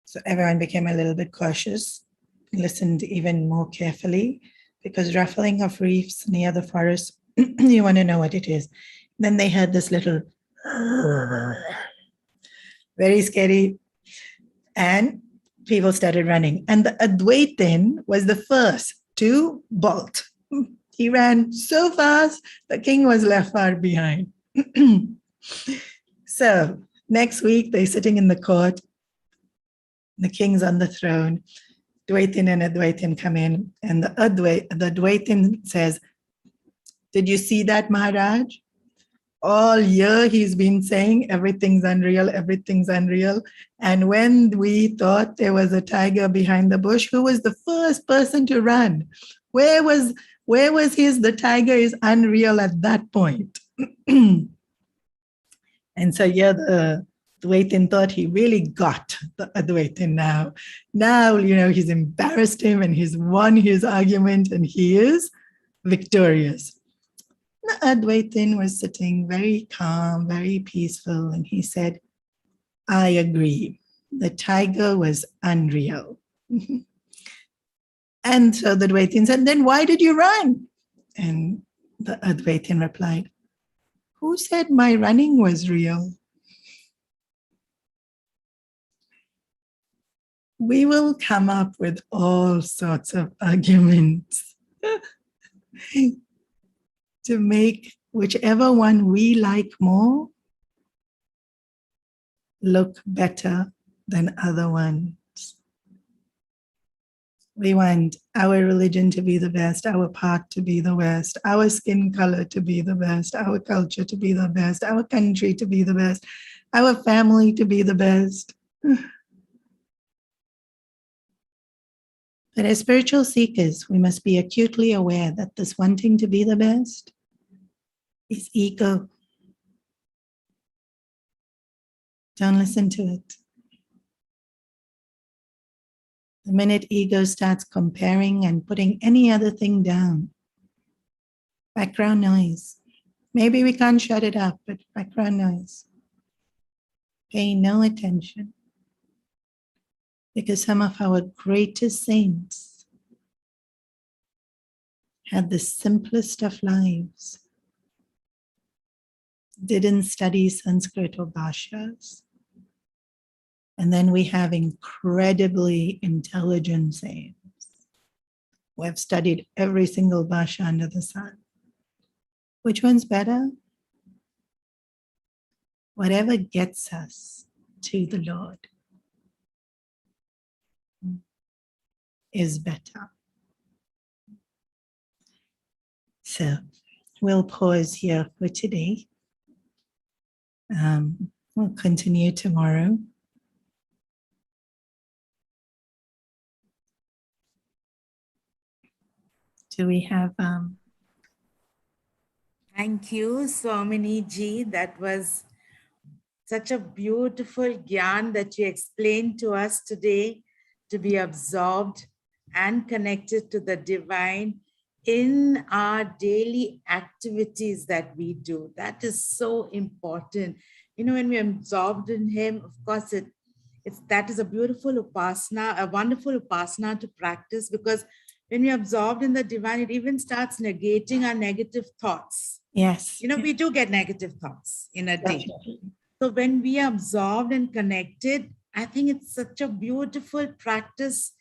So everyone became a little bit cautious, listened even more carefully, because ruffling of leaves near the forest You want to know what it is. Then they heard this little, very scary, and people started running. And the Advaitin was the first to bolt. He ran so fast, the king was left far behind. So next week, they're sitting in the court. The king's on the throne. Dvaitin and Advaitin come in, and the Dvaitin says, "Did you see that, Maharaj? All year he's been saying everything's unreal, everything's unreal. And when we thought there was a tiger behind the bush, who was the first person to run? Where was his, the tiger is unreal at that point." And so the Advaitin thought he really got the Advaitin now. Now, he's embarrassed him and he's won his argument and he is victorious. The Advaitin was sitting very calm, very peaceful, and he said, "I agree. The tiger was unreal." And so the Advaitin said, "Then why did you run?" And the Advaitin replied, "Who said my running was real?" We will come up with all sorts of arguments to make whichever one we like more look better than other ones. We want our religion to be the best, our path to be the best, our skin color to be the best, our culture to be the best, our country to be the best, our family to be the best. But as spiritual seekers, we must be acutely aware that this wanting to be the best is ego. Don't listen to it. The minute ego starts comparing and putting any other thing down, background noise. Maybe we can't shut it up, but background noise. Pay no attention. Because some of our greatest saints had the simplest of lives, didn't study Sanskrit or bhashas. And then we have incredibly intelligent saints who have studied every single bhasha under the sun. Which one's better? Whatever gets us to the Lord is better. So we'll pause here for today. We'll continue tomorrow. Do we have Thank you, Swamini ji. That was such a beautiful gyan that you explained to us today, to be absorbed and connected to the divine in our daily activities that we do. That is so important. When we're absorbed in him, of course, that is a beautiful upasana, a wonderful upasana to practice, because when we're absorbed in the divine, it even starts negating our negative thoughts. Yes. We do get negative thoughts in a day. Definitely. So when we are absorbed and connected, I think it's such a beautiful practice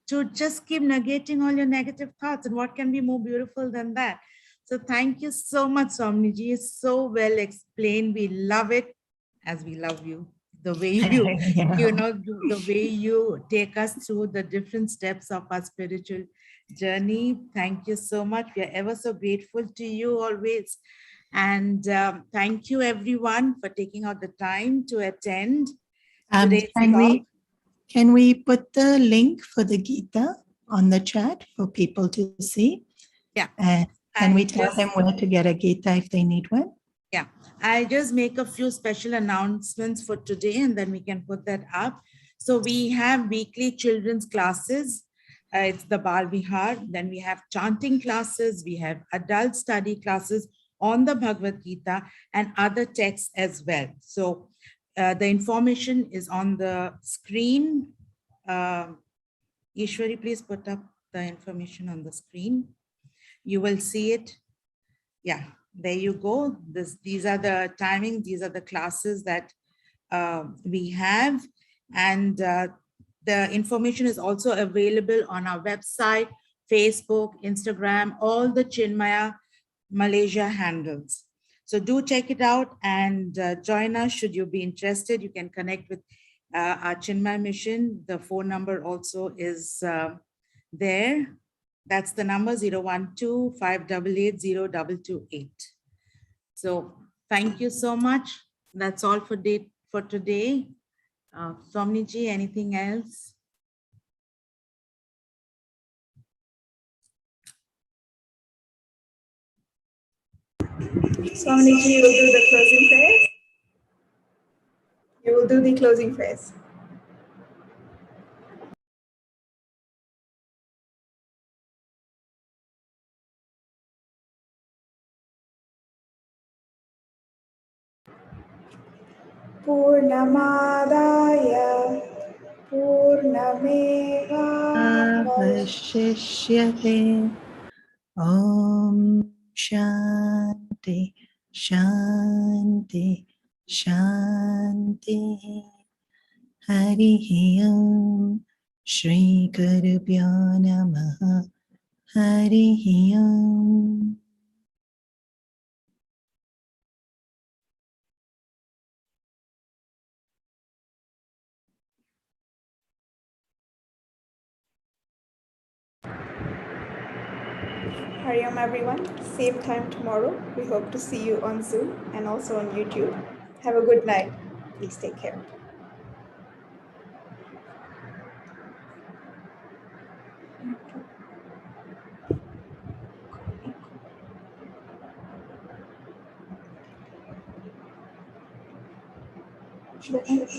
to just keep negating all your negative thoughts. And what can be more beautiful than that? So thank you so much, Swamini ji. It's so well explained. We love it, as we love you. The way you, the way you take us through the different steps of our spiritual journey. Thank you so much. We are ever so grateful to you always. And thank you everyone for taking out the time to attend today's talk. Can we put the link for the Gita on the chat for people to see? Yeah. Can we tell them where to get a Gita if they need one? Yeah, I'll just make a few special announcements for today and then we can put that up. So we have weekly children's classes. It's the Bal Vihar. Then we have chanting classes. We have adult study classes on the Bhagavad Gita and other texts as well. So the information is on the screen. Ishwari, please put up the information on the screen. You will see it. yeah, there you go. These are the timings. These are the classes that we have. And the information is also available on our website, Facebook, Instagram, all the Chinmaya Malaysia handles. So do check it out and join us. Should you be interested, you can connect with our Chinmaya mission. The phone number also is there. That's the number 012-588-0228. So thank you so much. That's all for today. Swamini ji, anything else? Swamini ji, you will do the closing prayers. You will do the closing prayers. Purnamadaya Purnameva Avashishyate. Om Shanti Shanti Shanti. Hari Om. Shri Gurubhyo Namaha. Hari Om. Hari Om everyone. Same time tomorrow. We hope to see you on Zoom and also on YouTube. Have a good night. Please take care. Should I end it?